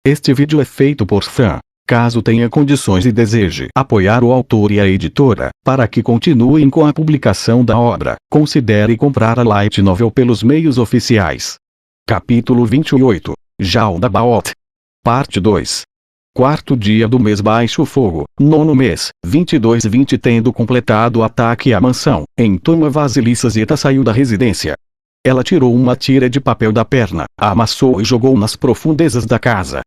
Este vídeo é feito por fã. Caso tenha condições e deseje apoiar o autor e a editora, para que continuem com a publicação da obra, considere comprar a light novel pelos meios oficiais. Capítulo 28. Jaldabaoth. Parte 2. Quarto dia do mês baixo fogo, nono mês, 22/20. Tendo completado o ataque à mansão, Entoma Vasilissa Zeta saiu da residência. Ela tirou uma tira de papel da perna, a amassou e jogou nas profundezas da casa.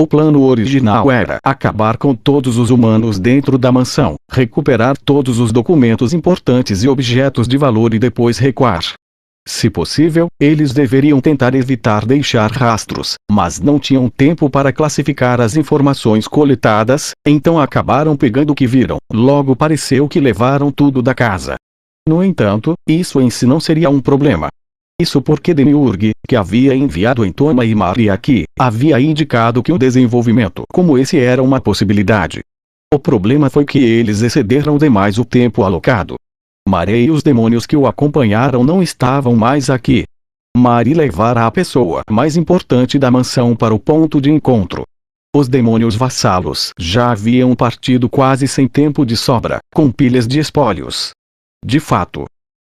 O plano original era acabar com todos os humanos dentro da mansão, recuperar todos os documentos importantes e objetos de valor e depois recuar. Se possível, eles deveriam tentar evitar deixar rastros, mas não tinham tempo para classificar as informações coletadas, então acabaram pegando o que viram. Logo pareceu que levaram tudo da casa. No entanto, isso em si não seria um problema. Isso porque Demiurge, que havia enviado Entoma e Maria aqui, havia indicado que um desenvolvimento como esse era uma possibilidade. O problema foi que eles excederam demais o tempo alocado. Maria e os demônios que o acompanharam não estavam mais aqui. Maria levara a pessoa mais importante da mansão para o ponto de encontro. Os demônios vassalos já haviam partido quase sem tempo de sobra, com pilhas de espólios. De fato,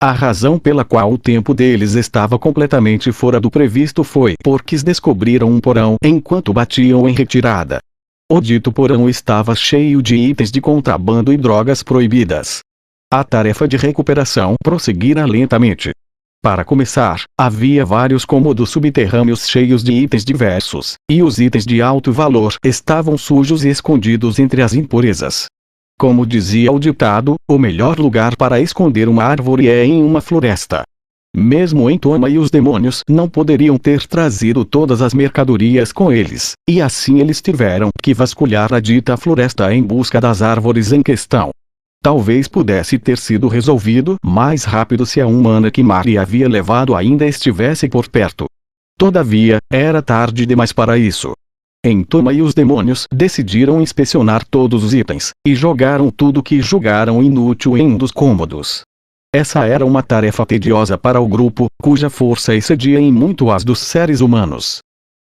a razão pela qual o tempo deles estava completamente fora do previsto foi porque descobriram um porão enquanto batiam em retirada. O dito porão estava cheio de itens de contrabando e drogas proibidas. A tarefa de recuperação prosseguira lentamente. Para começar, havia vários cômodos subterrâneos cheios de itens diversos, e os itens de alto valor estavam sujos e escondidos entre as impurezas. Como dizia o ditado, o melhor lugar para esconder uma árvore é em uma floresta. Mesmo Entoma e os demônios não poderiam ter trazido todas as mercadorias com eles, e assim eles tiveram que vasculhar a dita floresta em busca das árvores em questão. Talvez pudesse ter sido resolvido mais rápido se a humana que Maria havia levado ainda estivesse por perto. Todavia, era tarde demais para isso. Entoma e os demônios decidiram inspecionar todos os itens, e jogaram tudo que julgaram inútil em um dos cômodos. Essa era uma tarefa tediosa para o grupo, cuja força excedia em muito as dos seres humanos.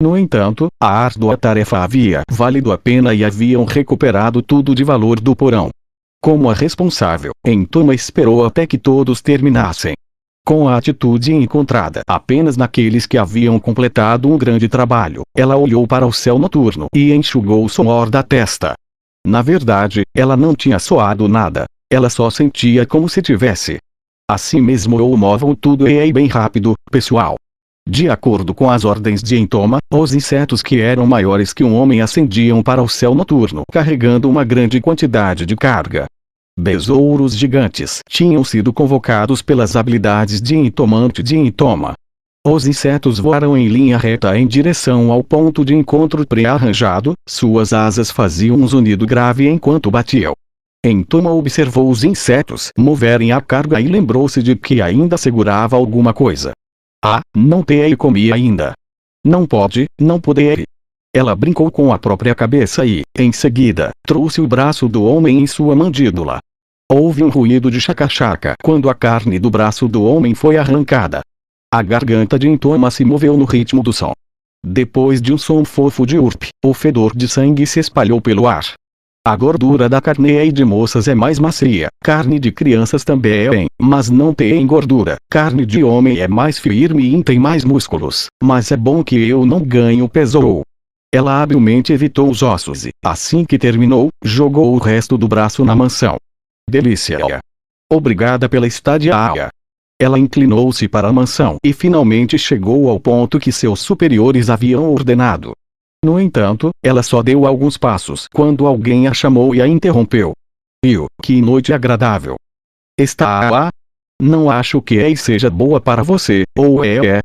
No entanto, a árdua tarefa havia valido a pena e haviam recuperado tudo de valor do porão. Como a responsável, Entoma esperou até que todos terminassem. Com a atitude encontrada apenas naqueles que haviam completado um grande trabalho, ela olhou para o céu noturno e enxugou o suor da testa. Na verdade, ela não tinha suado nada. Ela só sentia como se tivesse. Assim mesmo movam tudo e bem rápido, pessoal. De acordo com as ordens de Entoma, os insetos que eram maiores que um homem ascendiam para o céu noturno carregando uma grande quantidade de carga. Besouros gigantes tinham sido convocados pelas habilidades de entomante de Entoma. Os insetos voaram em linha reta em direção ao ponto de encontro pré-arranjado, suas asas faziam um zunido grave enquanto batiam. Entoma observou os insetos moverem a carga e lembrou-se de que ainda segurava alguma coisa. Ah, não te comi ainda. Não pode, não poder. Ela brincou com a própria cabeça e, em seguida, trouxe o braço do homem em sua mandíbula. Houve um ruído de chaca-chaca quando a carne do braço do homem foi arrancada. A garganta de Entoma se moveu no ritmo do som. Depois de um som fofo de urp, o fedor de sangue se espalhou pelo ar. A gordura da carne de moças é mais macia, carne de crianças também é bem, mas não tem gordura. Carne de homem é mais firme e tem mais músculos, mas é bom que eu não ganho peso. Ela habilmente evitou os ossos e, assim que terminou, jogou o resto do braço na mansão. Delícia! Obrigada pela estadia. Ela inclinou-se para a mansão e finalmente chegou ao ponto que seus superiores haviam ordenado. No entanto, ela só deu alguns passos quando alguém a chamou e a interrompeu. Que noite agradável! Está lá? Não acho que seja boa para você, ou é?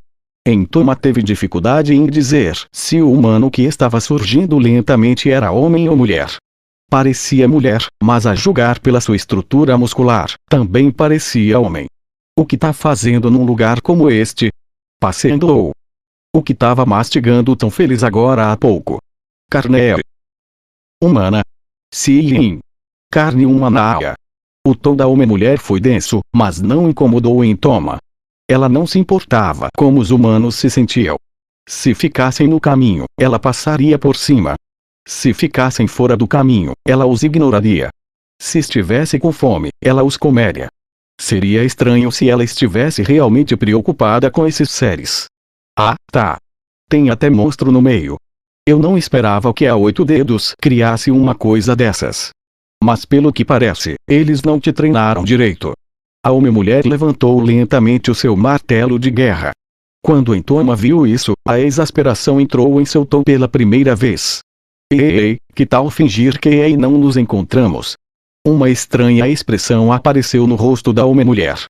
Entoma teve dificuldade em dizer se o humano que estava surgindo lentamente era homem ou mulher. Parecia mulher, mas a julgar pela sua estrutura muscular, também parecia homem. O que tá fazendo num lugar como este? Passeando? O que estava mastigando tão feliz agora há pouco? Carne humana. Sim. Carne humana. O tom da homem-mulher foi denso, mas não incomodou Entoma. Ela não se importava como os humanos se sentiam. Se ficassem no caminho, ela passaria por cima. Se ficassem fora do caminho, ela os ignoraria. Se estivesse com fome, ela os comeria. Seria estranho se ela estivesse realmente preocupada com esses seres. Ah, tá. Tem até monstro no meio. Eu não esperava que a 8 dedos criasse uma coisa dessas. Mas pelo que parece, eles não te treinaram direito. A homem-mulher levantou lentamente o seu martelo de guerra. Quando Entoma viu isso, a exasperação entrou em seu tom pela primeira vez. Ei, que tal fingir que aí não nos encontramos? Uma estranha expressão apareceu no rosto da homem-mulher.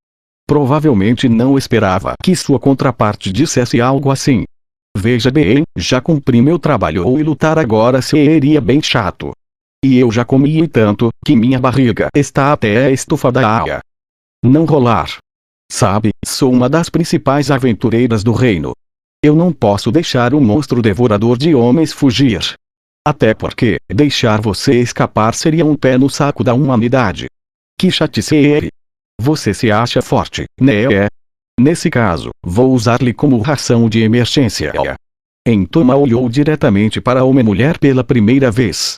Provavelmente não esperava que sua contraparte dissesse algo assim. Veja bem, já cumpri meu trabalho e lutar agora seria bem chato. E eu já comi tanto, que minha barriga está até estufada. Não rolar. Sabe, sou uma das principais aventureiras do reino. Eu não posso deixar o monstro devorador de homens fugir. Até porque, deixar você escapar seria um pé no saco da humanidade. Que chatice. Você se acha forte, né? Nesse caso, vou usar-lhe como ração de emergência. Entoma olhou diretamente para a homem-mulher pela primeira vez.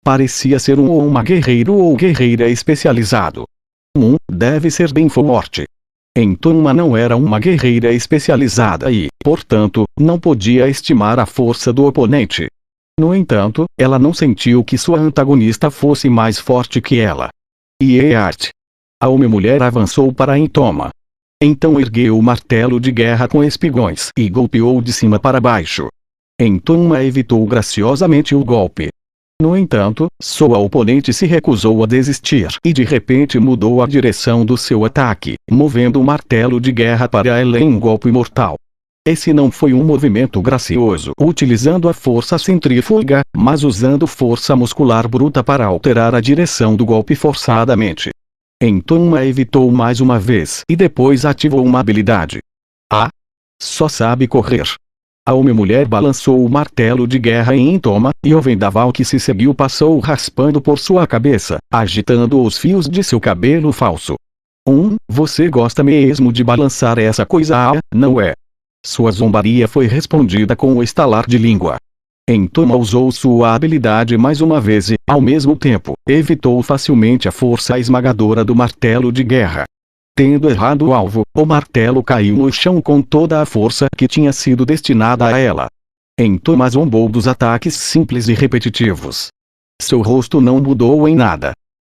Parecia ser um ou uma guerreiro ou guerreira especializado. Deve ser bem forte. Entoma não era uma guerreira especializada e, portanto, não podia estimar a força do oponente. No entanto, ela não sentiu que sua antagonista fosse mais forte que ela. Art. A homem-mulher avançou para Entoma. Então ergueu o martelo de guerra com espigões e golpeou de cima para baixo. Entoma evitou graciosamente o golpe. No entanto, sua oponente se recusou a desistir e de repente mudou a direção do seu ataque, movendo o martelo de guerra para ela em um golpe mortal. Esse não foi um movimento gracioso utilizando a força centrífuga, mas usando força muscular bruta para alterar a direção do golpe forçadamente. Entoma evitou mais uma vez e depois ativou uma habilidade. Só sabe correr. A homem-mulher balançou o martelo de guerra em Entoma, e o vendaval que se seguiu passou raspando por sua cabeça, agitando os fios de seu cabelo falso. Você gosta mesmo de balançar essa coisa, não é? Sua zombaria foi respondida com o estalar de língua. Entoma usou sua habilidade mais uma vez e, ao mesmo tempo, evitou facilmente a força esmagadora do martelo de guerra. Tendo errado o alvo, o martelo caiu no chão com toda a força que tinha sido destinada a ela. Entoma zombou dos ataques simples e repetitivos. Seu rosto não mudou em nada.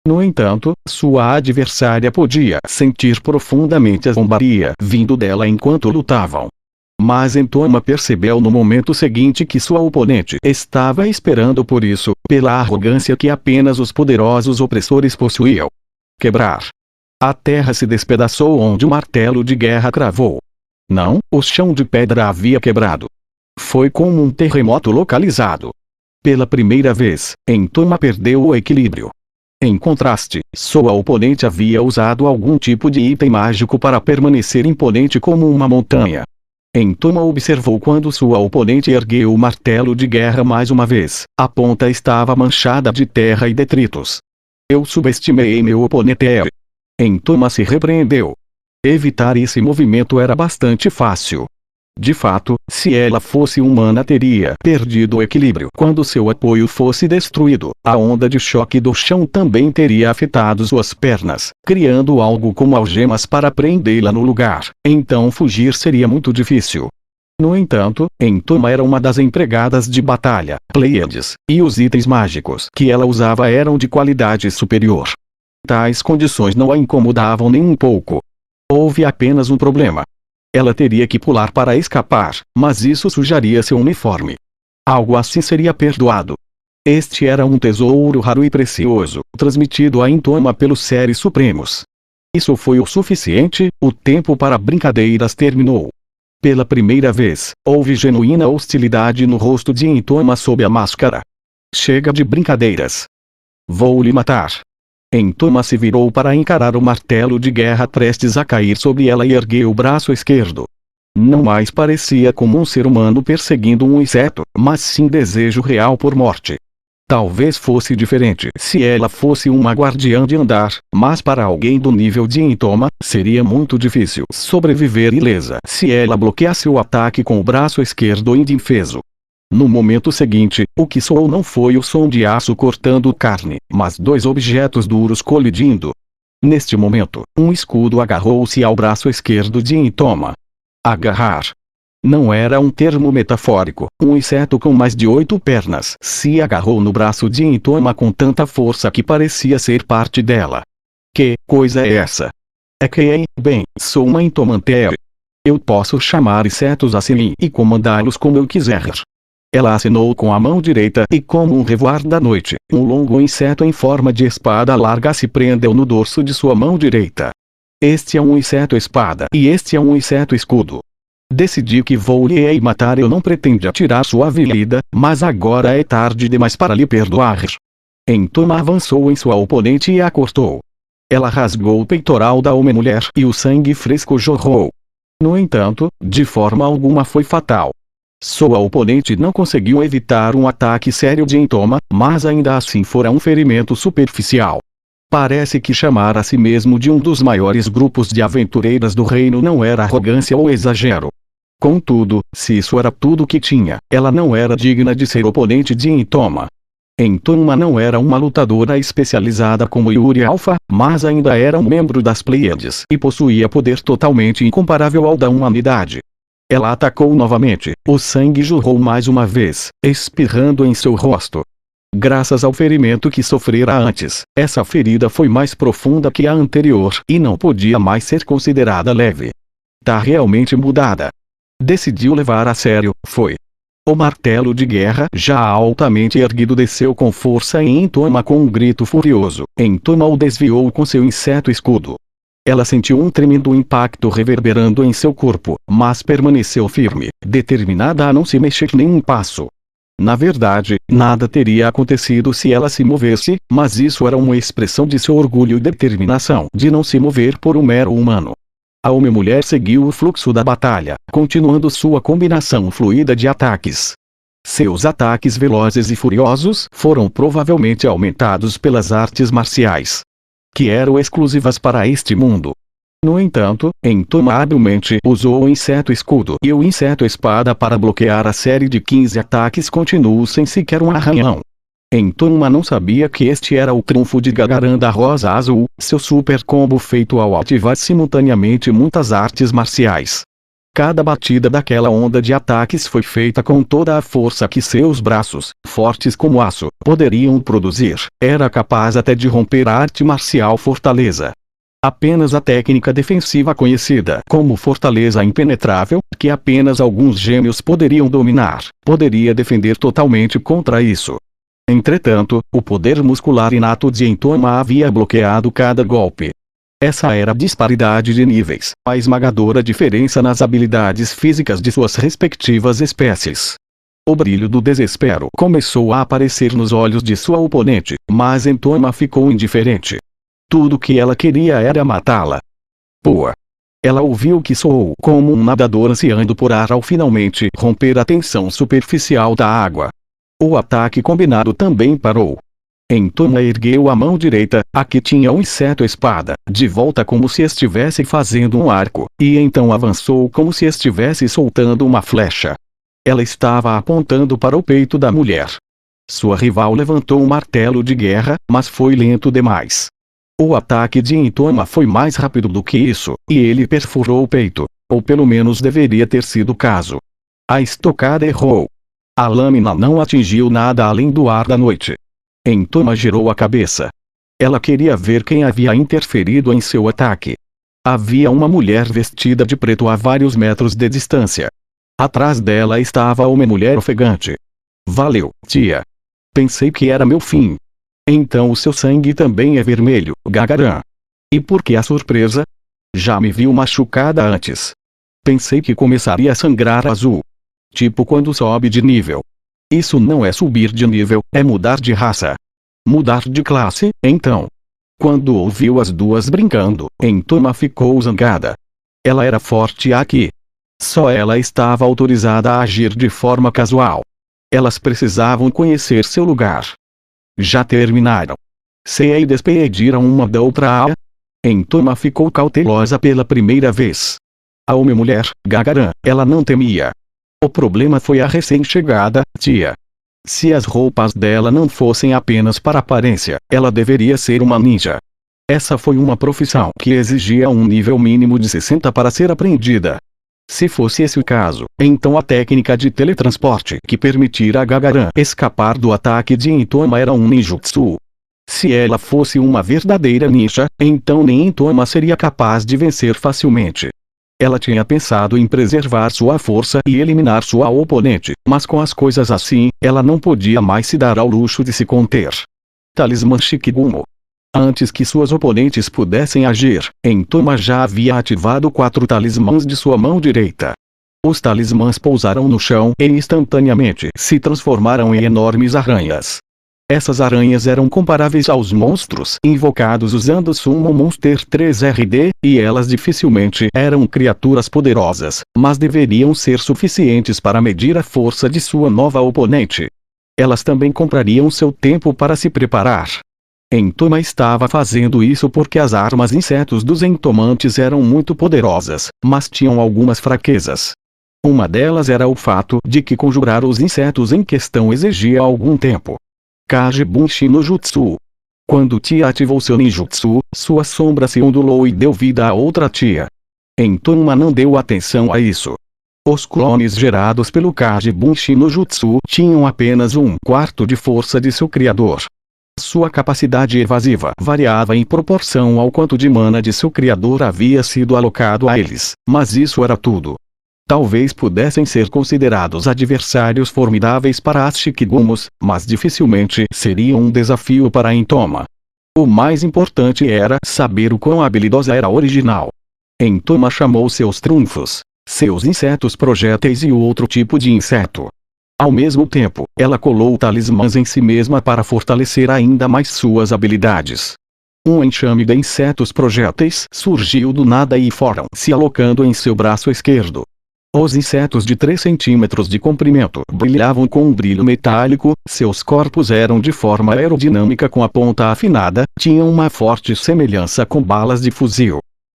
No entanto, sua adversária podia sentir profundamente a zombaria vindo dela enquanto lutavam. Mas Entoma percebeu no momento seguinte que sua oponente estava esperando por isso, pela arrogância que apenas os poderosos opressores possuíam. Quebrar. A terra se despedaçou onde o martelo de guerra cravou. Não, o chão de pedra havia quebrado. Foi como um terremoto localizado. Pela primeira vez, Entoma perdeu o equilíbrio. Em contraste, sua oponente havia usado algum tipo de item mágico para permanecer imponente como uma montanha. Entoma observou quando sua oponente ergueu o martelo de guerra mais uma vez. A ponta estava manchada de terra e detritos. Eu subestimei meu oponente. Entoma se repreendeu. Evitar esse movimento era bastante fácil. De fato, se ela fosse humana teria perdido o equilíbrio quando seu apoio fosse destruído. A onda de choque do chão também teria afetado suas pernas, criando algo como algemas para prendê-la no lugar. Então fugir seria muito difícil. No entanto, Entoma era uma das empregadas de batalha, Pleiades, e os itens mágicos que ela usava eram de qualidade superior. Tais condições não a incomodavam nem um pouco. Houve apenas um problema. Ela teria que pular para escapar, mas isso sujaria seu uniforme. Algo assim seria perdoado. Este era um tesouro raro e precioso, transmitido a Entoma pelos seres supremos. Isso foi o suficiente, o tempo para brincadeiras terminou. Pela primeira vez, houve genuína hostilidade no rosto de Entoma sob a máscara. Chega de brincadeiras. Vou lhe matar. Entoma se virou para encarar o martelo de guerra prestes a cair sobre ela e ergueu o braço esquerdo. Não mais parecia como um ser humano perseguindo um inseto, mas sim desejo real por morte. Talvez fosse diferente se ela fosse uma guardiã de andar, mas para alguém do nível de Intoma, seria muito difícil sobreviver ilesa se ela bloqueasse o ataque com o braço esquerdo indefeso. No momento seguinte, o que soou não foi o som de aço cortando carne, mas dois objetos duros colidindo. Neste momento, um escudo agarrou-se ao braço esquerdo de Intoma. Agarrar. Não era um termo metafórico. Um inseto com mais de 8 pernas se agarrou no braço de Intoma com tanta força que parecia ser parte dela. Que coisa é essa? É que, bem, sou uma Intomantere. Eu posso chamar insetos assim e comandá-los como eu quiser. Ela acenou com a mão direita e, como um revoar da noite, um longo inseto em forma de espada larga se prendeu no dorso de sua mão direita. Este é um inseto espada e este é um inseto escudo. Decidi que vou lhe matar. Eu não pretendia tirar sua vida, mas agora é tarde demais para lhe perdoar. Intoma avançou em sua oponente e a cortou. Ela rasgou o peitoral da homem-mulher e o sangue fresco jorrou. No entanto, de forma alguma foi fatal. Sua oponente não conseguiu evitar um ataque sério de Intoma, mas ainda assim fora um ferimento superficial. Parece que chamar a si mesmo de um dos maiores grupos de aventureiras do reino não era arrogância ou exagero. Contudo, se isso era tudo o que tinha, ela não era digna de ser oponente de Intoma. Intoma não era uma lutadora especializada como Yuri Alpha, mas ainda era um membro das Pleiades e possuía poder totalmente incomparável ao da humanidade. Ela atacou novamente, o sangue jorrou mais uma vez, espirrando em seu rosto. Graças ao ferimento que sofrera antes, essa ferida foi mais profunda que a anterior e não podia mais ser considerada leve. Tá realmente mudada. Decidiu levar a sério, foi. O martelo de guerra já altamente erguido desceu com força em Intoma com um grito furioso. Intoma o desviou com seu inseto escudo. Ela sentiu um tremendo impacto reverberando em seu corpo, mas permaneceu firme, determinada a não se mexer nem um passo. Na verdade, nada teria acontecido se ela se movesse, mas isso era uma expressão de seu orgulho e determinação de não se mover por um mero humano. A homem-mulher seguiu o fluxo da batalha, continuando sua combinação fluida de ataques. Seus ataques velozes e furiosos foram provavelmente aumentados pelas artes marciais, que eram exclusivas para este mundo. No entanto, Intoma habilmente usou o inseto escudo e o inseto espada para bloquear a série de 15 ataques contínuos sem sequer um arranhão. Intoma não sabia que este era o trunfo de Gagaran da Rosa Azul, seu super combo feito ao ativar simultaneamente muitas artes marciais. Cada batida daquela onda de ataques foi feita com toda a força que seus braços, fortes como aço, poderiam produzir. Era capaz até de romper a arte marcial Fortaleza. Apenas a técnica defensiva conhecida como Fortaleza Impenetrável, que apenas alguns gêmeos poderiam dominar, poderia defender totalmente contra isso. Entretanto, o poder muscular inato de Intoma havia bloqueado cada golpe. Essa era a disparidade de níveis, a esmagadora diferença nas habilidades físicas de suas respectivas espécies. O brilho do desespero começou a aparecer nos olhos de sua oponente, mas Intoma ficou indiferente. Tudo que ela queria era matá-la. Poa! Ela ouviu que soou como um nadador ansiando por ar ao finalmente romper a tensão superficial da água. O ataque combinado também parou. Intoma ergueu a mão direita, a que tinha um inseto espada, de volta como se estivesse fazendo um arco, e então avançou como se estivesse soltando uma flecha. Ela estava apontando para o peito da mulher. Sua rival levantou um martelo de guerra, mas foi lento demais. O ataque de Intoma foi mais rápido do que isso, e ele perfurou o peito, ou pelo menos deveria ter sido o caso. A estocada errou. A lâmina não atingiu nada além do ar da noite. Intoma girou a cabeça. Ela queria ver quem havia interferido em seu ataque. Havia uma mulher vestida de preto a vários metros de distância. Atrás dela estava uma mulher ofegante. Valeu, tia. Pensei que era meu fim. Então o seu sangue também é vermelho, Gagaran. E por que a surpresa? Já me viu machucada antes. Pensei que começaria a sangrar azul. Tipo quando sobe de nível. Isso não é subir de nível, é mudar de raça. Mudar de classe, então. Quando ouviu as duas brincando, Intoma ficou zangada. Ela era forte aqui. Só ela estava autorizada a agir de forma casual. Elas precisavam conhecer seu lugar. Já terminaram. Se despediram uma da outra. Entoma ficou cautelosa pela primeira vez. A mulher, Gagarin, ela não temia. O problema foi a recém-chegada, tia. Se as roupas dela não fossem apenas para aparência, ela deveria ser uma ninja. Essa foi uma profissão que exigia um nível mínimo de 60 para ser aprendida. Se fosse esse o caso, então a técnica de teletransporte que permitira a Gagarin escapar do ataque de Entoma era um ninjutsu. Se ela fosse uma verdadeira ninja, então nem Entoma seria capaz de vencer facilmente. Ela tinha pensado em preservar sua força e eliminar sua oponente, mas com as coisas assim, ela não podia mais se dar ao luxo de se conter. Talismã Shikigumo. Antes que suas oponentes pudessem agir, Entoma já havia ativado 4 talismãs de sua mão direita. Os talismãs pousaram no chão e instantaneamente se transformaram em enormes aranhas. Essas aranhas eram comparáveis aos monstros invocados usando Summon Monster 3RD, e elas dificilmente eram criaturas poderosas, mas deveriam ser suficientes para medir a força de sua nova oponente. Elas também comprariam seu tempo para se preparar. Entoma estava fazendo isso porque as armas insetos dos entomantes eram muito poderosas, mas tinham algumas fraquezas. Uma delas era o fato de que conjurar os insetos em questão exigia algum tempo. Kage Bunshi no Jutsu. Quando Tia ativou seu ninjutsu, sua sombra se ondulou e deu vida a outra Tia. Entoma não deu atenção a isso. Os clones gerados pelo Kage Bunshi no Jutsu tinham apenas 1/4 de força de seu criador. Sua capacidade evasiva variava em proporção ao quanto de mana de seu criador havia sido alocado a eles, mas isso era tudo. Talvez pudessem ser considerados adversários formidáveis para as Shikigumos, mas dificilmente seriam um desafio para Entoma. O mais importante era saber o quão habilidosa era a original. Entoma chamou seus trunfos, seus insetos projéteis e o outro tipo de inseto. Ao mesmo tempo, ela colou talismãs em si mesma para fortalecer ainda mais suas habilidades. Um enxame de insetos projéteis surgiu do nada e foram se alocando em seu braço esquerdo. Os insetos de 3 centímetros de comprimento brilhavam com um brilho metálico, seus corpos eram de forma aerodinâmica com a ponta afinada, tinham uma forte semelhança com balas de fuzil.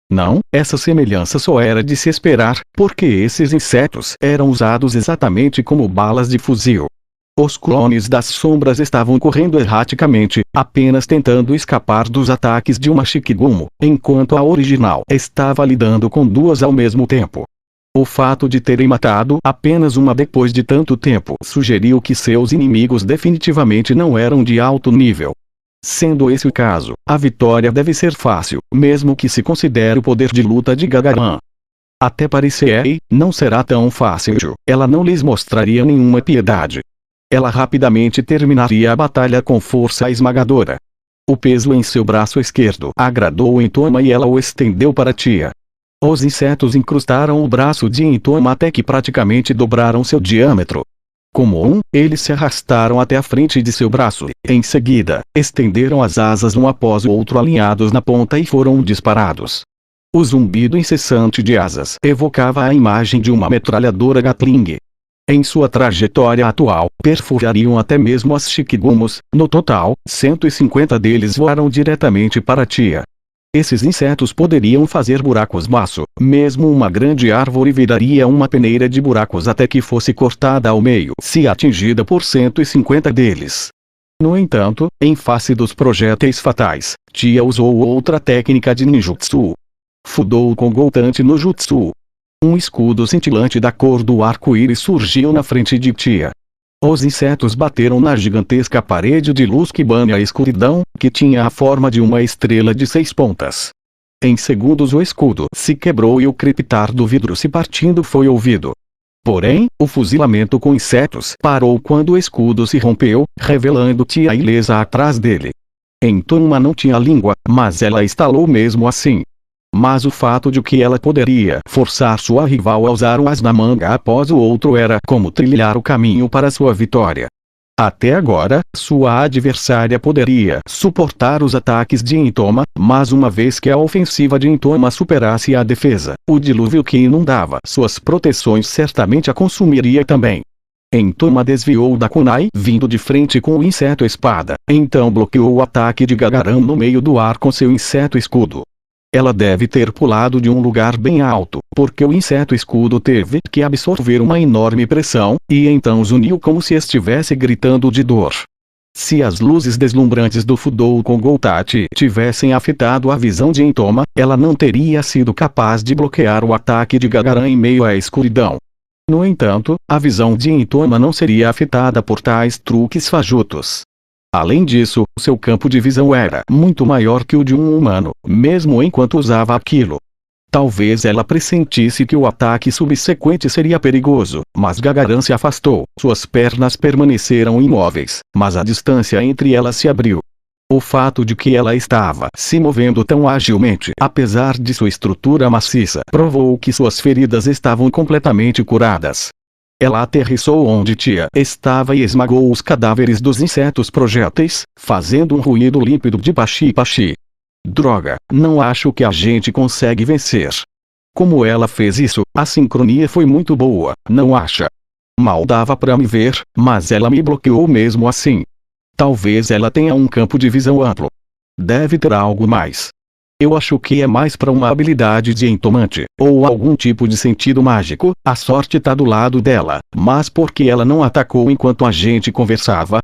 Não, essa semelhança só era de se esperar, porque esses insetos eram usados exatamente como balas de fuzil. Os clones das sombras estavam correndo erraticamente, apenas tentando escapar dos ataques de uma Shikigumo, enquanto a original estava lidando com 2 ao mesmo tempo. O fato de terem matado apenas uma depois de tanto tempo sugeriu que seus inimigos definitivamente não eram de alto nível. Sendo esse o caso, a vitória deve ser fácil, mesmo que se considere o poder de luta de Gagarin. Até parecer, não será tão fácil. Ela não lhes mostraria nenhuma piedade. Ela rapidamente terminaria a batalha com força esmagadora. O peso em seu braço esquerdo agradou Entoma e ela o estendeu para Tia. Os insetos incrustaram o braço de Entoma até que praticamente dobraram seu diâmetro. Como eles se arrastaram até a frente de seu braço, em seguida, estenderam as asas um após o outro alinhados na ponta e foram disparados. O zumbido incessante de asas evocava a imagem de uma metralhadora Gatling. Em sua trajetória atual, perfurariam até mesmo as Shikigumos. No total, 150 deles voaram diretamente para Tia. Esses insetos poderiam fazer buracos maço, mesmo uma grande árvore viraria uma peneira de buracos até que fosse cortada ao meio se atingida por 150 deles. No entanto, em face dos projéteis fatais, Tia usou outra técnica de ninjutsu. Fudou com Goutante no jutsu. Um escudo cintilante da cor do arco-íris surgiu na frente de Tia. Os insetos bateram na gigantesca parede de luz que banha a escuridão, que tinha a forma de uma estrela de 6 pontas. Em segundos o escudo se quebrou e o crepitar do vidro se partindo foi ouvido. Porém, o fuzilamento com insetos parou quando o escudo se rompeu, revelando Tia ilesa atrás dele. Entoma não tinha língua, mas ela estalou mesmo assim. Mas o fato de que ela poderia forçar sua rival a usar um as na manga após o outro era como trilhar o caminho para sua vitória. Até agora, sua adversária poderia suportar os ataques de Entoma, mas uma vez que a ofensiva de Entoma superasse a defesa, o dilúvio que inundava suas proteções certamente a consumiria também. Entoma desviou da kunai vindo de frente com o inseto espada, então bloqueou o ataque de Gagaran no meio do ar com seu inseto escudo. Ela deve ter pulado de um lugar bem alto, porque o inseto escudo teve que absorver uma enorme pressão, e então zuniu como se estivesse gritando de dor. Se as luzes deslumbrantes do Fudou com Goutachi tivessem afetado a visão de Entoma, ela não teria sido capaz de bloquear o ataque de Gagaran em meio à escuridão. No entanto, a visão de Entoma não seria afetada por tais truques fajutos. Além disso, seu campo de visão era muito maior que o de um humano, mesmo enquanto usava aquilo. Talvez ela pressentisse que o ataque subsequente seria perigoso, mas Gagaran se afastou. Suas pernas permaneceram imóveis, mas a distância entre elas se abriu. O fato de que ela estava se movendo tão agilmente, apesar de sua estrutura maciça, provou que suas feridas estavam completamente curadas. Ela aterrissou onde Tia estava e esmagou os cadáveres dos insetos projéteis, fazendo um ruído límpido de pachi-pachi. Droga, não acho que a gente consegue vencer. Como ela fez isso, a sincronia foi muito boa, não acha? Mal dava pra me ver, mas ela me bloqueou mesmo assim. Talvez ela tenha um campo de visão amplo. Deve ter algo mais. Eu acho que é mais para uma habilidade de entomante, ou algum tipo de sentido mágico. A sorte tá do lado dela, mas por que ela não atacou enquanto a gente conversava?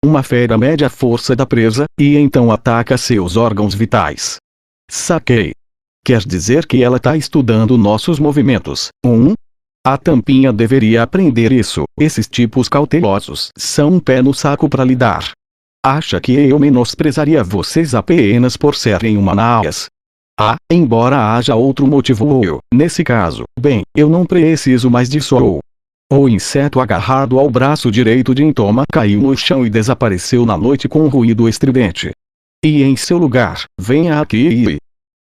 Uma fera mede a força da presa, e então ataca seus órgãos vitais. Saquei. Quer dizer que ela tá estudando nossos movimentos. A tampinha deveria aprender isso. Esses tipos cautelosos são um pé no saco para lidar. Acha que eu menosprezaria vocês apenas por serem humanoides? Embora haja outro motivo nesse caso, bem, eu não preciso mais disso. O inseto agarrado ao braço direito de Entoma caiu no chão e desapareceu na noite com um ruído estridente. E em seu lugar, venha aqui.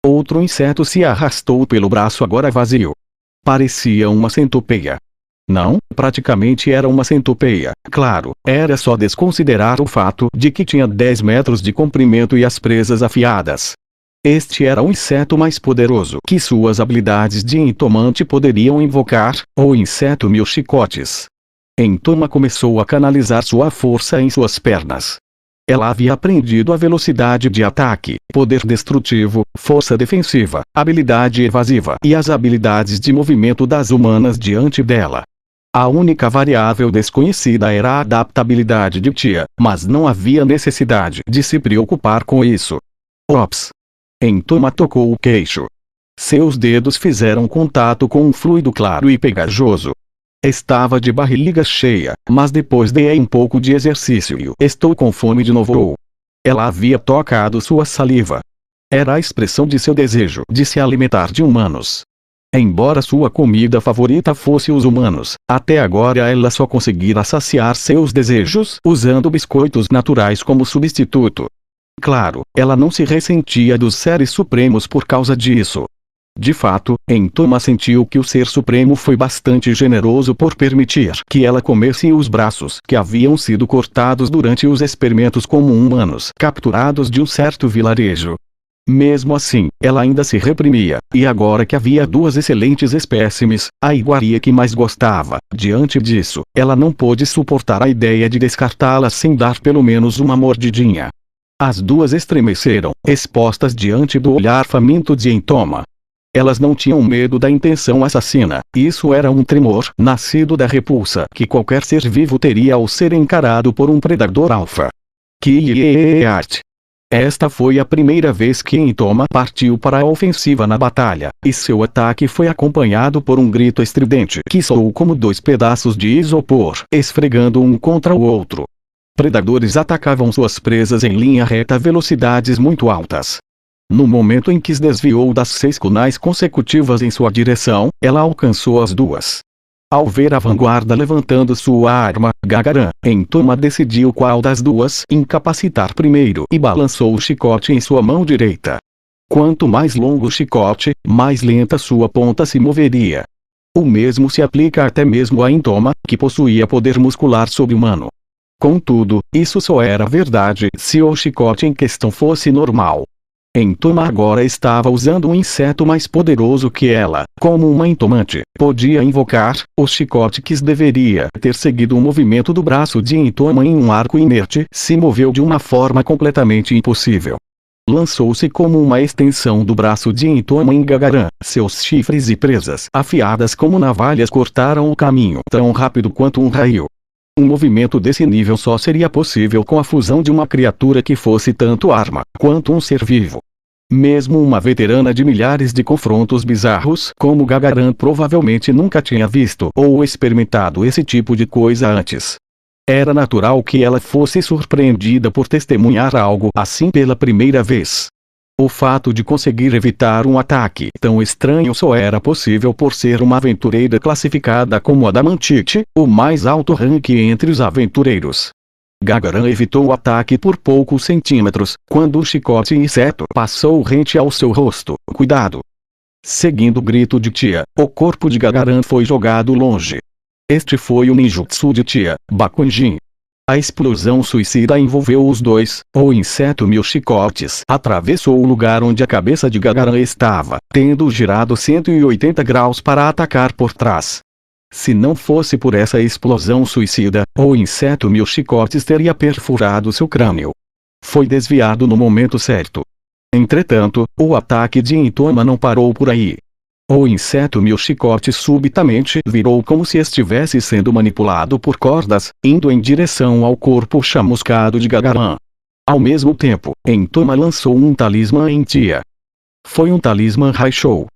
Outro inseto se arrastou pelo braço agora vazio. Parecia uma centopeia. Não, praticamente era uma centopeia. Claro, era só desconsiderar o fato de que tinha 10 metros de comprimento e as presas afiadas. Este era o inseto mais poderoso que suas habilidades de entomante poderiam invocar, o inseto mil chicotes. Entoma começou a canalizar sua força em suas pernas. Ela havia aprendido a velocidade de ataque, poder destrutivo, força defensiva, habilidade evasiva e as habilidades de movimento das humanas diante dela. A única variável desconhecida era a adaptabilidade de Tia, mas não havia necessidade de se preocupar com isso. Ops! Entoma tocou o queixo. Seus dedos fizeram contato com um fluido claro e pegajoso. Estava de barriga cheia, mas depois de um pouco de exercício estou com fome de novo. Ela havia tocado sua saliva. Era a expressão de seu desejo de se alimentar de humanos. Embora sua comida favorita fosse os humanos, até agora ela só conseguira saciar seus desejos usando biscoitos naturais como substituto. Claro, ela não se ressentia dos seres supremos por causa disso. De fato, Entoma sentiu que o Ser Supremo foi bastante generoso por permitir que ela comesse os braços que haviam sido cortados durante os experimentos como humanos capturados de um certo vilarejo. Mesmo assim, ela ainda se reprimia, e agora que havia duas excelentes espécimes, a iguaria que mais gostava, diante disso, ela não pôde suportar a ideia de descartá-las sem dar pelo menos uma mordidinha. As duas estremeceram, expostas diante do olhar faminto de Entoma. Elas não tinham medo da intenção assassina, isso era um tremor nascido da repulsa que qualquer ser vivo teria ao ser encarado por um predador alfa. Que arte! Esta foi a primeira vez que Entoma partiu para a ofensiva na batalha, e seu ataque foi acompanhado por um grito estridente que soou como dois pedaços de isopor esfregando um contra o outro. Predadores atacavam suas presas em linha reta a velocidades muito altas. No momento em que se desviou das 6 kunais consecutivas em sua direção, ela alcançou as duas. Ao ver a vanguarda levantando sua arma, Gagaran, Entoma decidiu qual das duas incapacitar primeiro e balançou o chicote em sua mão direita. Quanto mais longo o chicote, mais lenta sua ponta se moveria. O mesmo se aplica até mesmo a Entoma, que possuía poder muscular sobre-humano. Contudo, isso só era verdade se o chicote em questão fosse normal. Entoma agora estava usando um inseto mais poderoso que ela, como uma entomante. Podia invocar o chicote que deveria ter seguido o movimento do braço de Entoma em um arco inerte, se moveu de uma forma completamente impossível. Lançou-se como uma extensão do braço de Entoma em Gagaran. Seus chifres e presas afiadas como navalhas cortaram o caminho tão rápido quanto um raio. Um movimento desse nível só seria possível com a fusão de uma criatura que fosse tanto arma quanto um ser vivo. Mesmo uma veterana de milhares de confrontos bizarros como Gagaran provavelmente nunca tinha visto ou experimentado esse tipo de coisa antes. Era natural que ela fosse surpreendida por testemunhar algo assim pela primeira vez. O fato de conseguir evitar um ataque tão estranho só era possível por ser uma aventureira classificada como Adamantite, o mais alto rank entre os aventureiros. Gagaran evitou o ataque por poucos centímetros, quando o chicote inseto passou rente ao seu rosto. Cuidado! Seguindo o grito de Tia, o corpo de Gagaran foi jogado longe. Este foi o ninjutsu de Tia, Bakunin. A explosão suicida envolveu os dois. O inseto mil chicotes atravessou o lugar onde a cabeça de Gagaran estava, tendo girado 180 graus para atacar por trás. Se não fosse por essa explosão suicida, o inseto mil chicotes teria perfurado seu crânio. Foi desviado no momento certo. Entretanto, o ataque de Entoma não parou por aí. O inseto mil chicotes subitamente virou como se estivesse sendo manipulado por cordas, indo em direção ao corpo chamuscado de Gagaran. Ao mesmo tempo, Entoma lançou um talismã em Tia. Foi um talismã Raishou.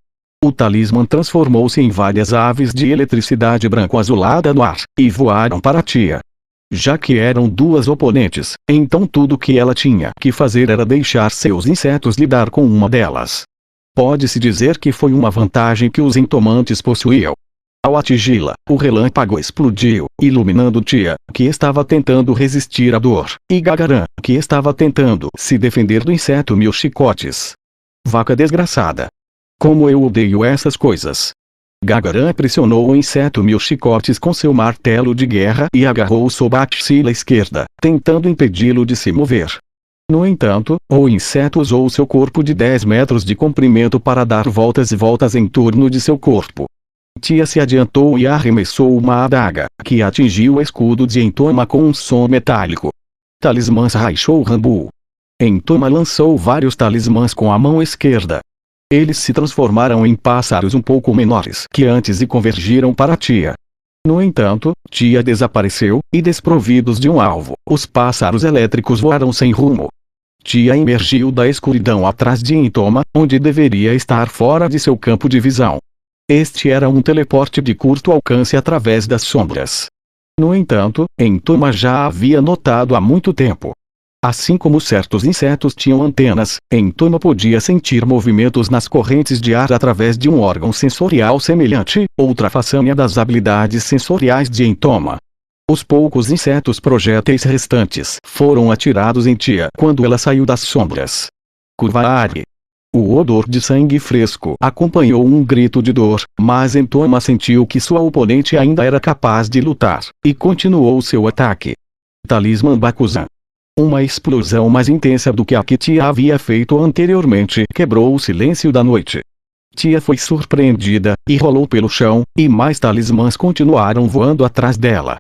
O talismã transformou-se em várias aves de eletricidade branco-azulada no ar, e voaram para Tia. Já que eram duas oponentes, então tudo que ela tinha que fazer era deixar seus insetos lidar com uma delas. Pode-se dizer que foi uma vantagem que os entomantes possuíam. Ao atingi-la, o relâmpago explodiu, iluminando Tia, que estava tentando resistir à dor, e Gagaran, que estava tentando se defender do inseto mil chicotes. Vaca desgraçada! Como eu odeio essas coisas! Gagaran pressionou o inseto mil chicotes com seu martelo de guerra e agarrou sob a axila esquerda, tentando impedi-lo de se mover. No entanto, o inseto usou seu corpo de 10 metros de comprimento para dar voltas e voltas em torno de seu corpo. Tia se adiantou e arremessou uma adaga, que atingiu o escudo de Entoma com um som metálico. Talismãs Raishou Rambu. Entoma lançou vários talismãs com a mão esquerda. Eles se transformaram em pássaros um pouco menores que antes e convergiram para Tia. No entanto, Tia desapareceu, e desprovidos de um alvo, os pássaros elétricos voaram sem rumo. Tia emergiu da escuridão atrás de Entoma, onde deveria estar fora de seu campo de visão. Este era um teleporte de curto alcance através das sombras. No entanto, Entoma já havia notado há muito tempo. Assim como certos insetos tinham antenas, Entoma podia sentir movimentos nas correntes de ar através de um órgão sensorial semelhante, outra façanha das habilidades sensoriais de Entoma. Os poucos insetos projéteis restantes foram atirados em Tia quando ela saiu das sombras. Kurvaari. O odor de sangue fresco acompanhou um grito de dor, mas Entoma sentiu que sua oponente ainda era capaz de lutar, e continuou seu ataque. Talismã Bakuzan. Uma explosão mais intensa do que a que Tia havia feito anteriormente quebrou o silêncio da noite. Tia foi surpreendida, e rolou pelo chão, e mais talismãs continuaram voando atrás dela.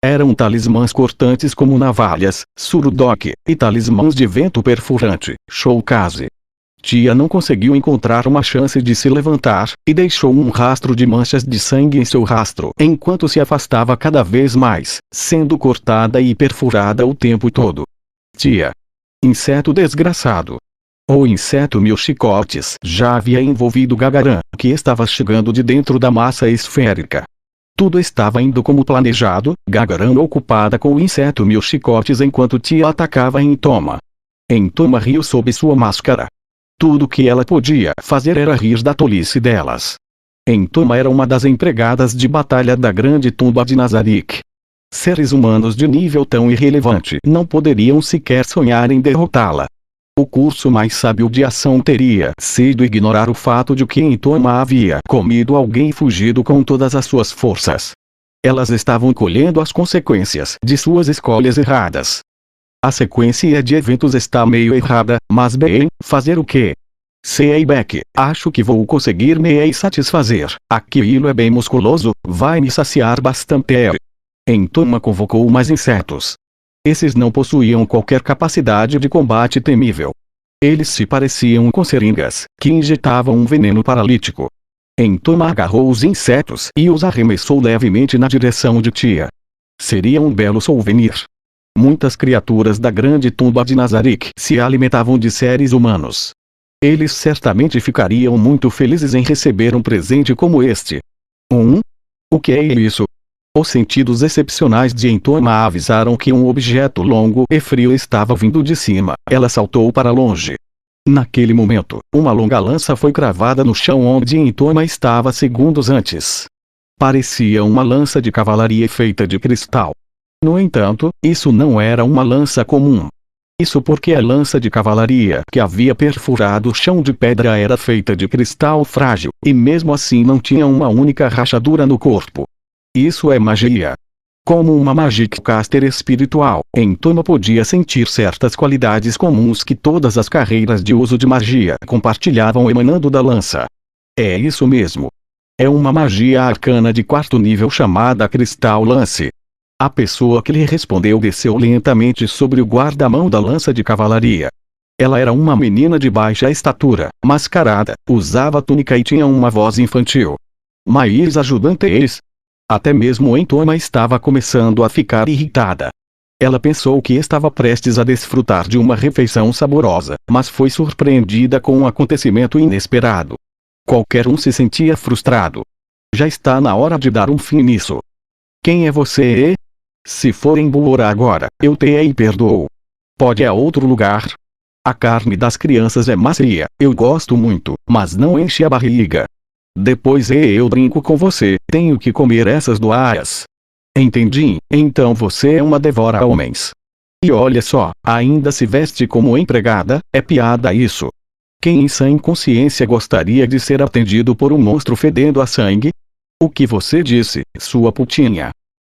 Eram talismãs cortantes como navalhas, Surudok, e talismãs de vento perfurante, Shoukaze. Tia não conseguiu encontrar uma chance de se levantar, e deixou um rastro de manchas de sangue em seu rastro enquanto se afastava cada vez mais, sendo cortada e perfurada o tempo todo. Tia. Inseto desgraçado. O inseto mil chicotes já havia envolvido Gagaran, que estava chegando de dentro da massa esférica. Tudo estava indo como planejado, Gagaran ocupada com o inseto mil chicotes enquanto Tia atacava Entoma. Entoma riu sob sua máscara. Tudo que ela podia fazer era rir da tolice delas. Entoma era uma das empregadas de batalha da grande tumba de Nazarick. Seres humanos de nível tão irrelevante não poderiam sequer sonhar em derrotá-la. O curso mais sábio de ação teria sido ignorar o fato de que Entoma havia comido alguém e fugido com todas as suas forças. Elas estavam colhendo as consequências de suas escolhas erradas. A sequência de eventos está meio errada, mas bem, fazer o quê? Sei Beck, acho que vou conseguir me satisfazer. Aquilo é bem musculoso, vai me saciar bastante. Entoma convocou mais insetos. Esses não possuíam qualquer capacidade de combate temível. Eles se pareciam com seringas, que injetavam um veneno paralítico. Entoma agarrou os insetos e os arremessou levemente na direção de Tia. Seria um belo souvenir. Muitas criaturas da grande tumba de Nazarick se alimentavam de seres humanos. Eles certamente ficariam muito felizes em receber um presente como este. O que é isso? Os sentidos excepcionais de Entoma avisaram que um objeto longo e frio estava vindo de cima. Ela saltou para longe. Naquele momento, uma longa lança foi cravada no chão onde Entoma estava segundos antes. Parecia uma lança de cavalaria feita de cristal. No entanto, isso não era uma lança comum. Isso porque a lança de cavalaria que havia perfurado o chão de pedra era feita de cristal frágil, e mesmo assim não tinha uma única rachadura no corpo. Isso é magia. Como uma Magic Caster espiritual, Entoma podia sentir certas qualidades comuns que todas as carreiras de uso de magia compartilhavam emanando da lança. É isso mesmo. É uma magia arcana de quarto nível chamada Cristal Lance. A pessoa que lhe respondeu desceu lentamente sobre o guarda-mão da lança de cavalaria. Ela era uma menina de baixa estatura, mascarada, usava túnica e tinha uma voz infantil. Mais ajudantes? Até mesmo Entoma estava começando a ficar irritada. Ela pensou que estava prestes a desfrutar de uma refeição saborosa, mas foi surpreendida com um acontecimento inesperado. Qualquer um se sentia frustrado. Já está na hora de dar um fim nisso. Quem é você? Se for embora agora, eu te perdoo. Pode ir a outro lugar? A carne das crianças é macia, eu gosto muito, mas não enche a barriga. Depois eu brinco com você, tenho que comer essas doaias. Entendi, então você é uma devora-homens. E olha só, ainda se veste como empregada, é piada isso. Quem em sã consciência gostaria de ser atendido por um monstro fedendo a sangue? O que você disse, sua putinha?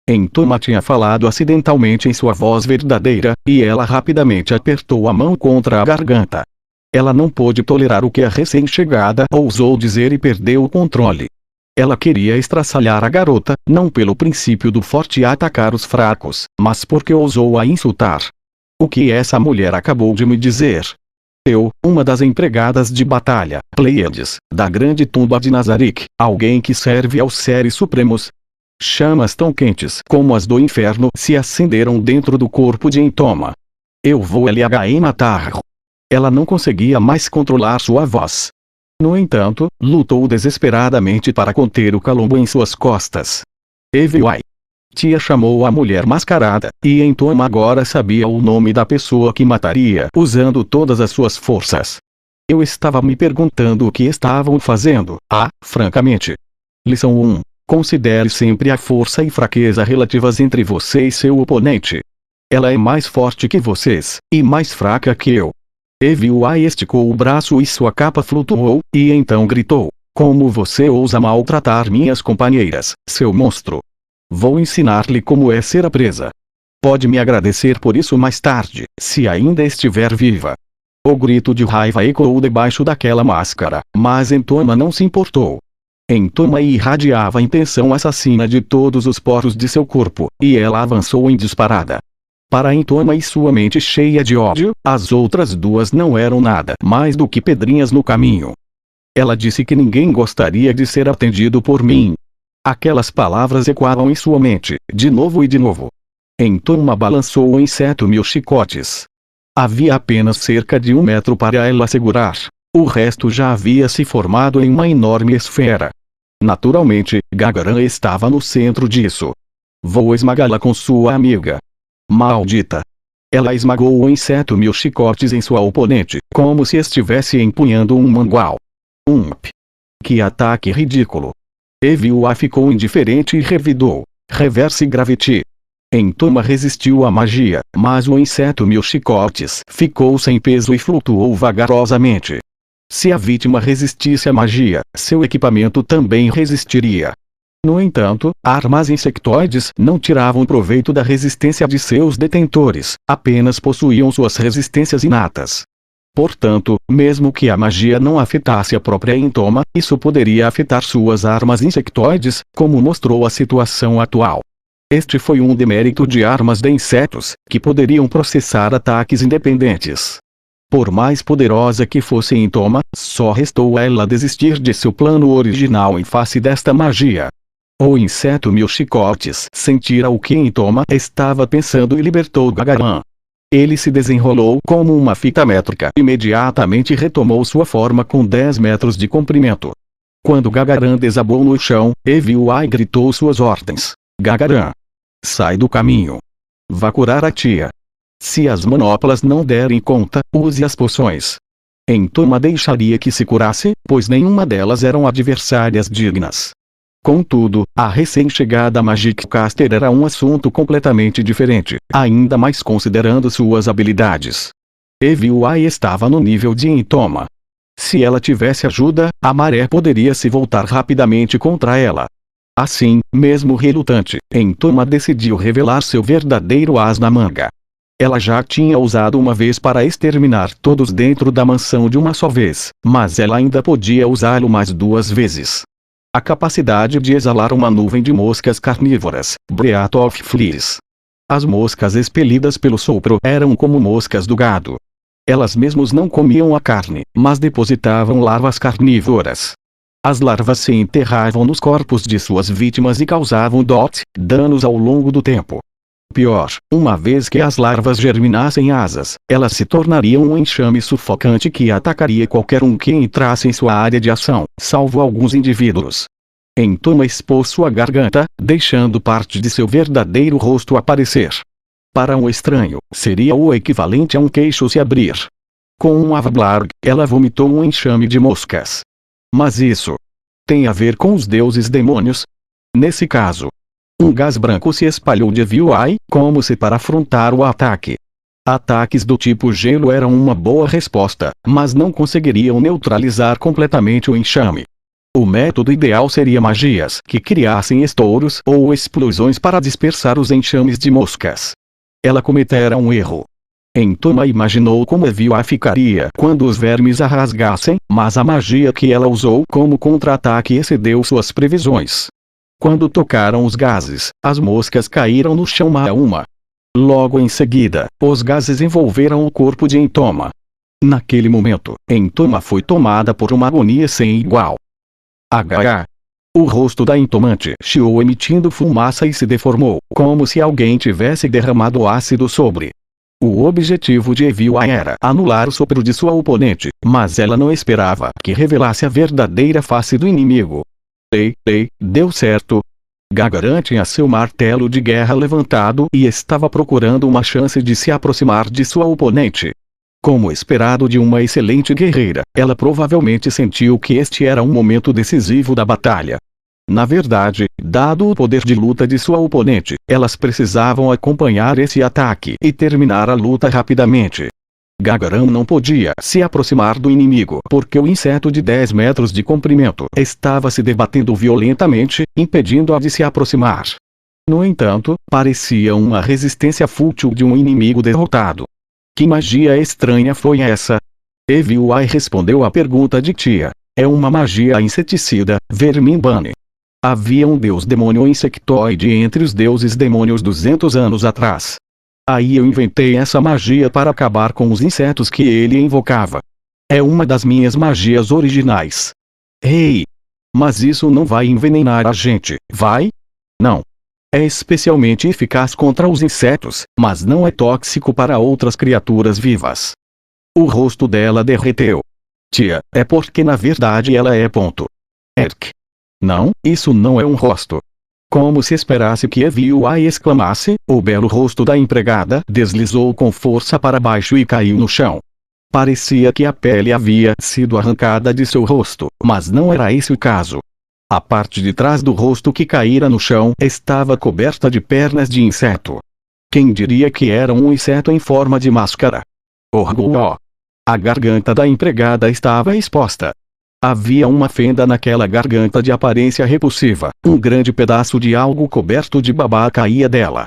Entoma tinha falado acidentalmente em sua voz verdadeira, e ela rapidamente apertou a mão contra a garganta. Ela não pôde tolerar o que a recém-chegada ousou dizer e perdeu o controle. Ela queria estraçalhar a garota, não pelo princípio do forte atacar os fracos, mas porque ousou a insultar. O que essa mulher acabou de me dizer? Eu, uma das empregadas de batalha, Pleiades, da grande tumba de Nazarick, alguém que serve aos seres supremos. Chamas tão quentes como as do inferno se acenderam dentro do corpo de Entoma. Eu vou matar. Ela não conseguia mais controlar sua voz. No entanto, lutou desesperadamente para conter o calombo em suas costas. Eviwai. Tia chamou a mulher mascarada, e Entoma agora sabia o nome da pessoa que mataria usando todas as suas forças. Eu estava me perguntando o que estavam fazendo. Francamente. Lição 1. Considere sempre a força e fraqueza relativas entre você e seu oponente. Ela é mais forte que vocês, e mais fraca que eu. Eviwai esticou o braço e sua capa flutuou, e então gritou: como você ousa maltratar minhas companheiras, seu monstro? Vou ensinar-lhe como é ser a presa. Pode me agradecer por isso mais tarde, se ainda estiver viva. O grito de raiva ecoou debaixo daquela máscara, mas Entoma não se importou. Entoma irradiava a intenção assassina de todos os poros de seu corpo, e ela avançou em disparada. Para Entoma e sua mente cheia de ódio, as outras duas não eram nada mais do que pedrinhas no caminho. Ela disse que ninguém gostaria de ser atendido por mim. Aquelas palavras ecoavam em sua mente, de novo e de novo. Entoma balançou o inseto 1000 chicotes. Havia apenas cerca de 1 metro para ela segurar. O resto já havia se formado em uma enorme esfera. Naturalmente, Gagaran estava no centro disso. Vou esmagá-la com sua amiga. Maldita! Ela esmagou o inseto 1000 chicotes em sua oponente, como se estivesse empunhando um mangual. Que ataque ridículo! Eviwai ficou indiferente e revidou. Reverse Gravity. Entoma resistiu à magia, mas o inseto 1000 chicotes ficou sem peso e flutuou vagarosamente. Se a vítima resistisse à magia, seu equipamento também resistiria. No entanto, armas insectoides não tiravam proveito da resistência de seus detentores, apenas possuíam suas resistências inatas. Portanto, mesmo que a magia não afetasse a própria Intoma, isso poderia afetar suas armas insectoides, como mostrou a situação atual. Este foi um demérito de armas de insetos, que poderiam processar ataques independentes. Por mais poderosa que fosse Intoma, só restou a ela desistir de seu plano original em face desta magia. O inseto mil chicotes sentira o que Intoma estava pensando e libertou Gagaran. Ele se desenrolou como uma fita métrica e imediatamente retomou sua forma com 10 metros de comprimento. Quando Gagaran desabou no chão, Eviuai gritou suas ordens. Gagaran, sai do caminho. Vá curar a tia. Se as manoplas não derem conta, use as poções. Intoma deixaria que se curasse, pois nenhuma delas eram adversárias dignas. Contudo, a recém-chegada Magic Caster era um assunto completamente diferente, ainda mais considerando suas habilidades. Eviuai estava no nível de Intoma. Se ela tivesse ajuda, a maré poderia se voltar rapidamente contra ela. Assim, mesmo relutante, Intoma decidiu revelar seu verdadeiro as na manga. Ela já tinha usado uma vez para exterminar todos dentro da mansão de uma só vez, mas ela ainda podia usá-lo mais 2 vezes. A capacidade de exalar uma nuvem de moscas carnívoras, Breath of Fleas. As moscas expelidas pelo sopro eram como moscas do gado. Elas mesmas não comiam a carne, mas depositavam larvas carnívoras. As larvas se enterravam nos corpos de suas vítimas e causavam danos ao longo do tempo. Pior, uma vez que as larvas germinassem asas, elas se tornariam um enxame sufocante que atacaria qualquer um que entrasse em sua área de ação, salvo alguns indivíduos. Intoma expôs sua garganta, deixando parte de seu verdadeiro rosto aparecer. Para um estranho, seria o equivalente a um queixo se abrir. Com um avablarg, ela vomitou um enxame de moscas. Mas isso tem a ver com os deuses demônios? Nesse caso, um gás branco se espalhou de Eviuai, como se para afrontar o ataque. Ataques do tipo gelo eram uma boa resposta, mas não conseguiriam neutralizar completamente o enxame. O método ideal seria magias que criassem estouros ou explosões para dispersar os enxames de moscas. Ela cometera um erro. Intoma imaginou como Eviuai ficaria quando os vermes a rasgassem, mas a magia que ela usou como contra-ataque excedeu suas previsões. Quando tocaram os gases, as moscas caíram no chão uma a uma. Logo em seguida, os gases envolveram o corpo de Intoma. Naquele momento, Intoma foi tomada por uma agonia sem igual. O rosto da Intomante chiou emitindo fumaça e se deformou, como se alguém tivesse derramado ácido sobre. O objetivo de Eviuai era anular o sopro de sua oponente, mas ela não esperava que revelasse a verdadeira face do inimigo. Deu certo. Gagaran tinha seu martelo de guerra levantado e estava procurando uma chance de se aproximar de sua oponente. Como esperado de uma excelente guerreira, ela provavelmente sentiu que este era um momento decisivo da batalha. Na verdade, dado o poder de luta de sua oponente, elas precisavam acompanhar esse ataque e terminar a luta rapidamente. Gagaran não podia se aproximar do inimigo porque o inseto de 10 metros de comprimento estava se debatendo violentamente, impedindo-a de se aproximar. No entanto, parecia uma resistência fútil de um inimigo derrotado. Que magia estranha foi essa? Eviuai respondeu à pergunta de tia. É uma magia inseticida, Verminbane. Havia um deus demônio insectoide entre os deuses demônios 200 anos atrás. Aí eu inventei essa magia para acabar com os insetos que ele invocava. É uma das minhas magias originais. Ei! Mas isso não vai envenenar a gente, vai? Não. É especialmente eficaz contra os insetos, mas não é tóxico para outras criaturas vivas. O rosto dela derreteu. Tia, é porque na verdade ela é ponto. Erk. Não, isso não é um rosto. Como se esperasse que Eviuai exclamasse, o belo rosto da empregada deslizou com força para baixo e caiu no chão. Parecia que a pele havia sido arrancada de seu rosto, mas não era esse o caso. A parte de trás do rosto que caíra no chão estava coberta de pernas de inseto. Quem diria que era um inseto em forma de máscara? Orgulho! A garganta da empregada estava exposta. Havia uma fenda naquela garganta de aparência repulsiva. Um grande pedaço de algo coberto de baba caía dela.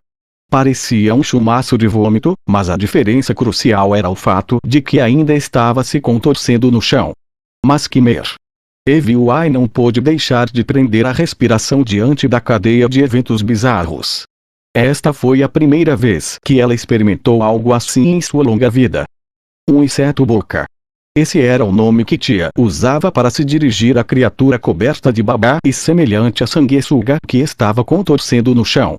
Parecia um chumaço de vômito, mas a diferença crucial era o fato de que ainda estava se contorcendo no chão. Mas que mer! Evil-Eye não pôde deixar de prender a respiração diante da cadeia de eventos bizarros. Esta foi a primeira vez que ela experimentou algo assim em sua longa vida. Um inseto-boca. Esse era o nome que Tia usava para se dirigir à criatura coberta de babá e semelhante a sanguessuga que estava contorcendo no chão.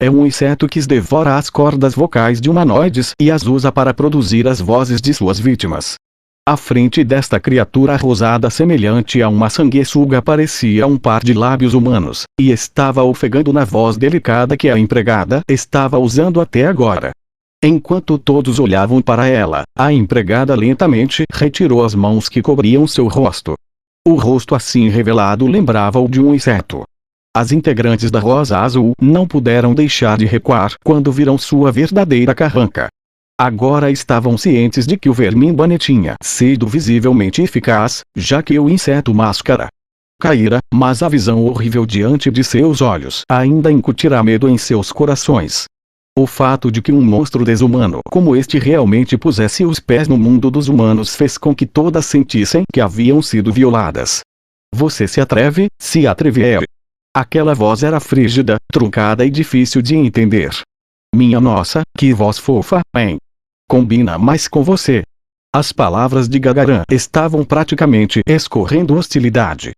É um inseto que devora as cordas vocais de humanoides e as usa para produzir as vozes de suas vítimas. À frente desta criatura rosada semelhante a uma sanguessuga parecia um par de lábios humanos, e estava ofegando na voz delicada que a empregada estava usando até agora. Enquanto todos olhavam para ela, a empregada lentamente retirou as mãos que cobriam seu rosto. O rosto assim revelado lembrava o de um inseto. As integrantes da Rosa Azul não puderam deixar de recuar quando viram sua verdadeira carranca. Agora estavam cientes de que o vermin-bunny tinha sido visivelmente eficaz, já que o inseto máscara caíra, mas a visão horrível diante de seus olhos ainda incutirá medo em seus corações. O fato de que um monstro desumano como este realmente pusesse os pés no mundo dos humanos fez com que todas sentissem que haviam sido violadas. Você se atreve, se atrever. Aquela voz era frígida, truncada e difícil de entender. Minha nossa, que voz fofa, hein? Combina mais com você. As palavras de Gagaran estavam praticamente escorrendo hostilidade.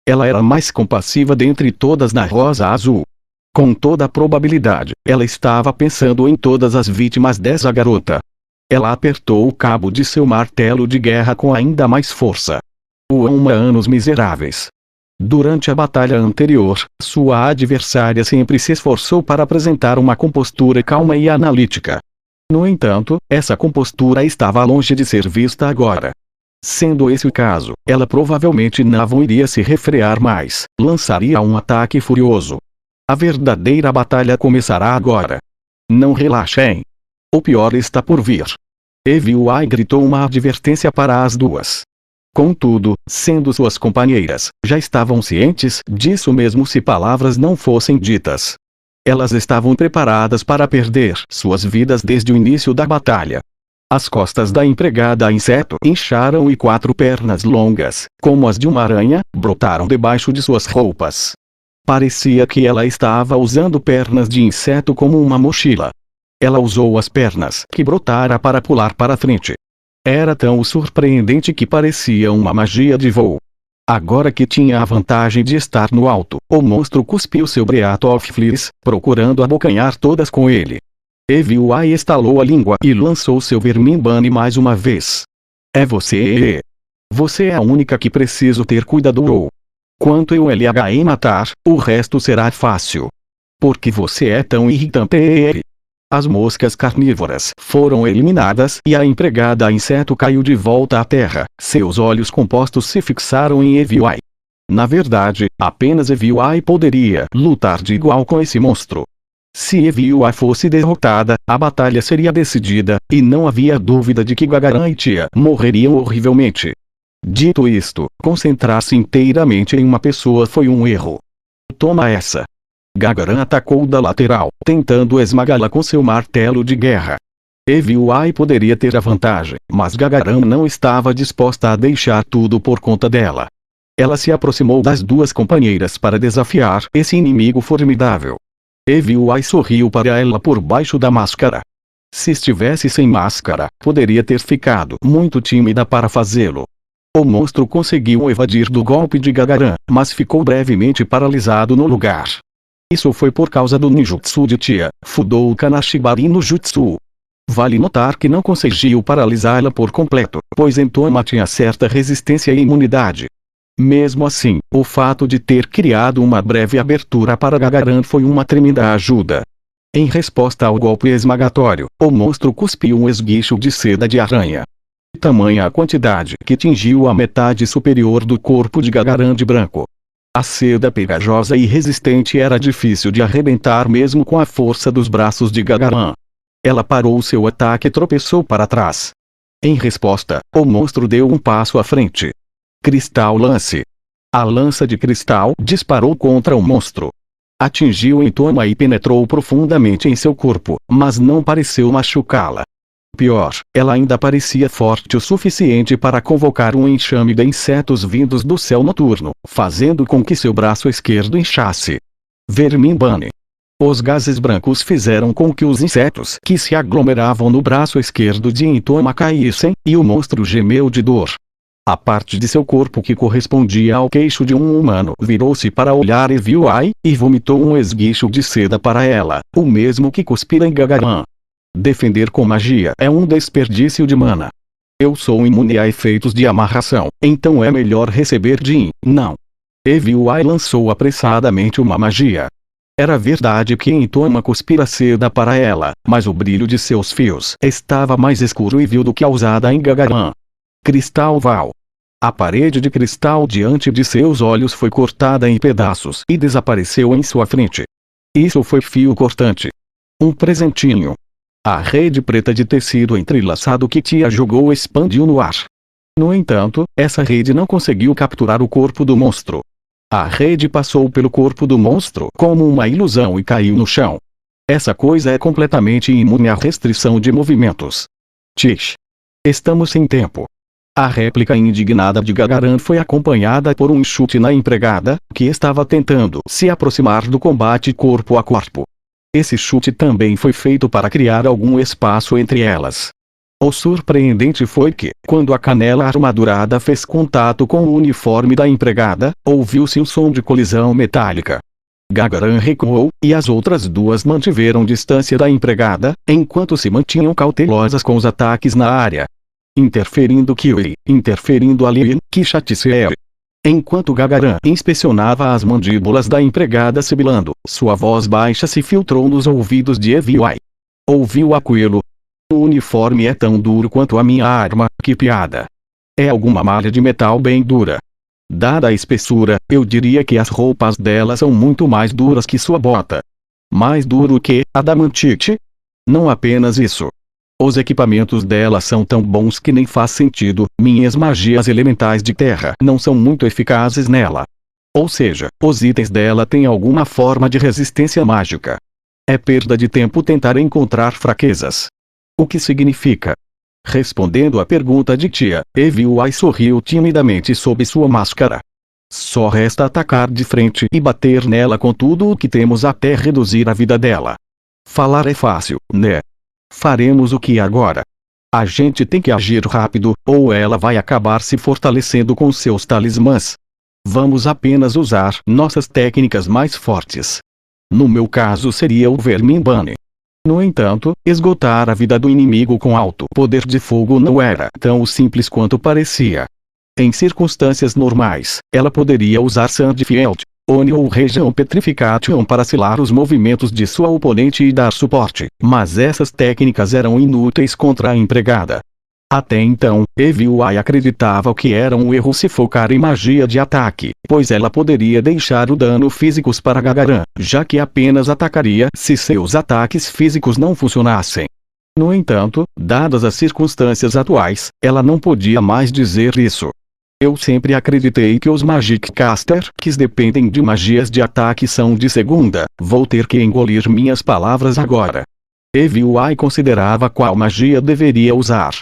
Ela era a mais compassiva dentre todas na Rosa Azul. Com toda a probabilidade, ela estava pensando em todas as vítimas dessa garota. Ela apertou o cabo de seu martelo de guerra com ainda mais força. Humanos miseráveis. Durante a batalha anterior, sua adversária sempre se esforçou para apresentar uma compostura calma e analítica. No entanto, essa compostura estava longe de ser vista agora. Sendo esse o caso, ela provavelmente não iria se refrear mais, lançaria um ataque furioso. A verdadeira batalha começará agora. Não relaxem. O pior está por vir. Evil-Eye gritou uma advertência para as duas. Contudo, sendo suas companheiras, já estavam cientes disso mesmo se palavras não fossem ditas. Elas estavam preparadas para perder suas vidas desde o início da batalha. As costas da empregada inseto incharam e 4 pernas longas, como as de uma aranha, brotaram debaixo de suas roupas. Parecia que ela estava usando pernas de inseto como uma mochila. Ela usou as pernas que brotara para pular para frente. Era tão surpreendente que parecia uma magia de voo. Agora que tinha a vantagem de estar no alto, o monstro cuspiu seu Breath of Fleas, procurando abocanhar todas com ele. Evil-Eye estalou a língua e lançou seu vermin-bunny mais uma vez. É você. Você é a única que preciso ter cuidado. Quanto eu lhe matar, o resto será fácil. Porque você é tão irritante. As moscas carnívoras foram eliminadas e a empregada inseto caiu de volta à terra. Seus olhos compostos se fixaram em Evil-Eye. Na verdade, apenas Evil-Eye poderia lutar de igual com esse monstro. Se Evil-Eye fosse derrotada, a batalha seria decidida, e não havia dúvida de que Gagaran e Tia morreriam horrivelmente. Dito isto, concentrar-se inteiramente em uma pessoa foi um erro. Toma essa. Gagaran atacou da lateral, tentando esmagá-la com seu martelo de guerra. Evil-Eye poderia ter a vantagem, mas Gagaran não estava disposta a deixar tudo por conta dela. Ela se aproximou das duas companheiras para desafiar esse inimigo formidável. Evil-Eye sorriu para ela por baixo da máscara. Se estivesse sem máscara, poderia ter ficado muito tímida para fazê-lo. O monstro conseguiu evadir do golpe de Gagaran, mas ficou brevemente paralisado no lugar. Isso foi por causa do ninjutsu de Tia, Fudou Kanashibari no Jutsu. Vale notar que não conseguiu paralisá-la por completo, pois Entoma tinha certa resistência e imunidade. Mesmo assim, o fato de ter criado uma breve abertura para Gagaran foi uma tremenda ajuda. Em resposta ao golpe esmagatório, o monstro cuspiu um esguicho de seda de aranha. Tamanha a quantidade que tingiu a metade superior do corpo de Gagaran de branco. A seda pegajosa e resistente era difícil de arrebentar mesmo com a força dos braços de Gagaran. Ela parou seu ataque e tropeçou para trás. Em resposta, o monstro deu um passo à frente. Cristal lance. A lança de cristal disparou contra o monstro. Atingiu Entoma e penetrou profundamente em seu corpo, mas não pareceu machucá-la. Pior, ela ainda parecia forte o suficiente para convocar um enxame de insetos vindos do céu noturno, fazendo com que seu braço esquerdo inchasse. Vermimbane. Os gases brancos fizeram com que os insetos que se aglomeravam no braço esquerdo de Entoma caíssem, e o monstro gemeu de dor. A parte de seu corpo que correspondia ao queixo de um humano virou-se para olhar e viu Ai, e vomitou um esguicho de seda para ela, o mesmo que cuspira em Gagaran. Defender com magia é um desperdício de mana. Eu sou imune a efeitos de amarração, então é melhor receber não. Eviuai lançou apressadamente uma magia. Era verdade que Entoma cuspira seda para ela, mas o brilho de seus fios estava mais escuro e vil do que a usada em Gagaran. Cristal Val. A parede de cristal diante de seus olhos foi cortada em pedaços e desapareceu em sua frente. Isso foi fio cortante. Um presentinho. A rede preta de tecido entrelaçado que Tia jogou expandiu no ar. No entanto, essa rede não conseguiu capturar o corpo do monstro. A rede passou pelo corpo do monstro como uma ilusão e caiu no chão. Essa coisa é completamente imune à restrição de movimentos. Tish. Estamos sem tempo. A réplica indignada de Gagaran foi acompanhada por um chute na empregada, que estava tentando se aproximar do combate corpo a corpo. Esse chute também foi feito para criar algum espaço entre elas. O surpreendente foi que, quando a canela armadurada fez contato com o uniforme da empregada, ouviu-se um som de colisão metálica. Gagaran recuou, e as outras duas mantiveram distância da empregada, enquanto se mantinham cautelosas com os ataques na área. Interferindo Kiwi, interferindo Ali, Kishatseer. Enquanto Gagaran inspecionava as mandíbulas da empregada sibilando, sua voz baixa se filtrou nos ouvidos de Eviuai. Ouviu Aquilo. O uniforme é tão duro quanto a minha arma, que piada. É alguma malha de metal bem dura. Dada a espessura, eu diria que as roupas dela são muito mais duras que sua bota. Mais duro que adamantite? Não apenas isso. Os equipamentos dela são tão bons que nem faz sentido, minhas magias elementais de terra não são muito eficazes nela. Ou seja, os itens dela têm alguma forma de resistência mágica. É perda de tempo tentar encontrar fraquezas. O que significa? Respondendo à pergunta de Tia, Eviuai sorriu timidamente sob sua máscara. Só resta atacar de frente e bater nela com tudo o que temos até reduzir a vida dela. Falar é fácil, né? Faremos o que agora? A gente tem que agir rápido, ou ela vai acabar se fortalecendo com seus talismãs. Vamos apenas usar nossas técnicas mais fortes. No meu caso seria o Vermimbane. No entanto, esgotar a vida do inimigo com alto poder de fogo não era tão simples quanto parecia. Em circunstâncias normais, ela poderia usar Sandfield, Oni ou Região Petrification para selar os movimentos de sua oponente e dar suporte, mas essas técnicas eram inúteis contra a empregada. Até então, Eviuai acreditava que era um erro se focar em magia de ataque, pois ela poderia deixar o dano físicos para Gagaran, já que apenas atacaria se seus ataques físicos não funcionassem. No entanto, dadas as circunstâncias atuais, ela não podia mais dizer isso. Eu sempre acreditei que os Magic Caster que dependem de magias de ataque são de segunda, vou ter que engolir minhas palavras agora. Eviuai considerava qual magia deveria usar.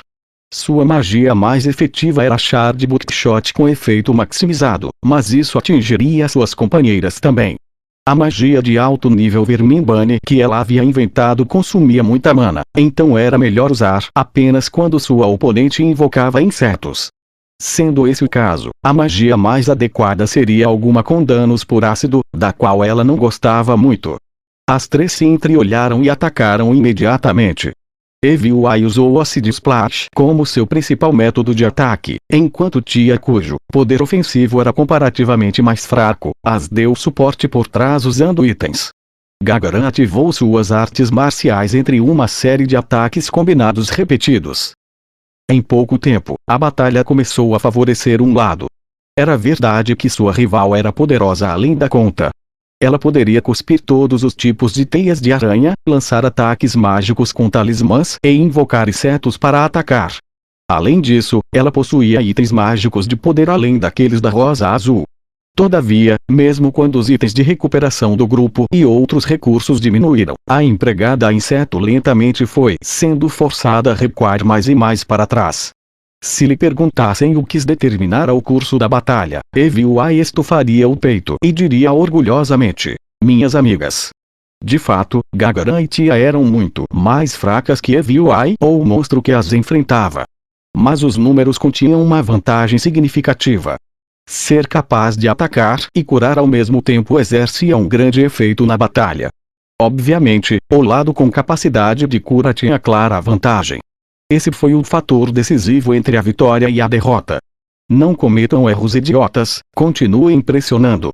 Sua magia mais efetiva era Shard Buckshot com efeito maximizado, mas isso atingiria suas companheiras também. A magia de alto nível Vermimbane que ela havia inventado consumia muita mana, então era melhor usar apenas quando sua oponente invocava insetos. Sendo esse o caso, a magia mais adequada seria alguma com danos por ácido, da qual ela não gostava muito. As três se entreolharam e atacaram imediatamente. Eviuai usou o Acid Splash como seu principal método de ataque, enquanto Tia, cujo poder ofensivo era comparativamente mais fraco, as deu suporte por trás usando itens. Gagaran ativou suas artes marciais entre uma série de ataques combinados repetidos. Em pouco tempo, a batalha começou a favorecer um lado. Era verdade que sua rival era poderosa além da conta. Ela poderia cuspir todos os tipos de teias de aranha, lançar ataques mágicos com talismãs e invocar insetos para atacar. Além disso, ela possuía itens mágicos de poder além daqueles da Rosa Azul. Todavia, mesmo quando os itens de recuperação do grupo e outros recursos diminuíram, a empregada inseto lentamente foi sendo forçada a recuar mais e mais para trás. Se lhe perguntassem o que determinara o curso da batalha, Evil-Eye estufaria o peito e diria orgulhosamente: minhas amigas. De fato, Gagaran e Tia eram muito mais fracas que Evil-Eye ou o monstro que as enfrentava. Mas os números continham uma vantagem significativa. Ser capaz de atacar e curar ao mesmo tempo exercia um grande efeito na batalha. Obviamente, o lado com capacidade de cura tinha clara vantagem. Esse foi o fator decisivo entre a vitória e a derrota. Não cometam erros idiotas, continuem pressionando.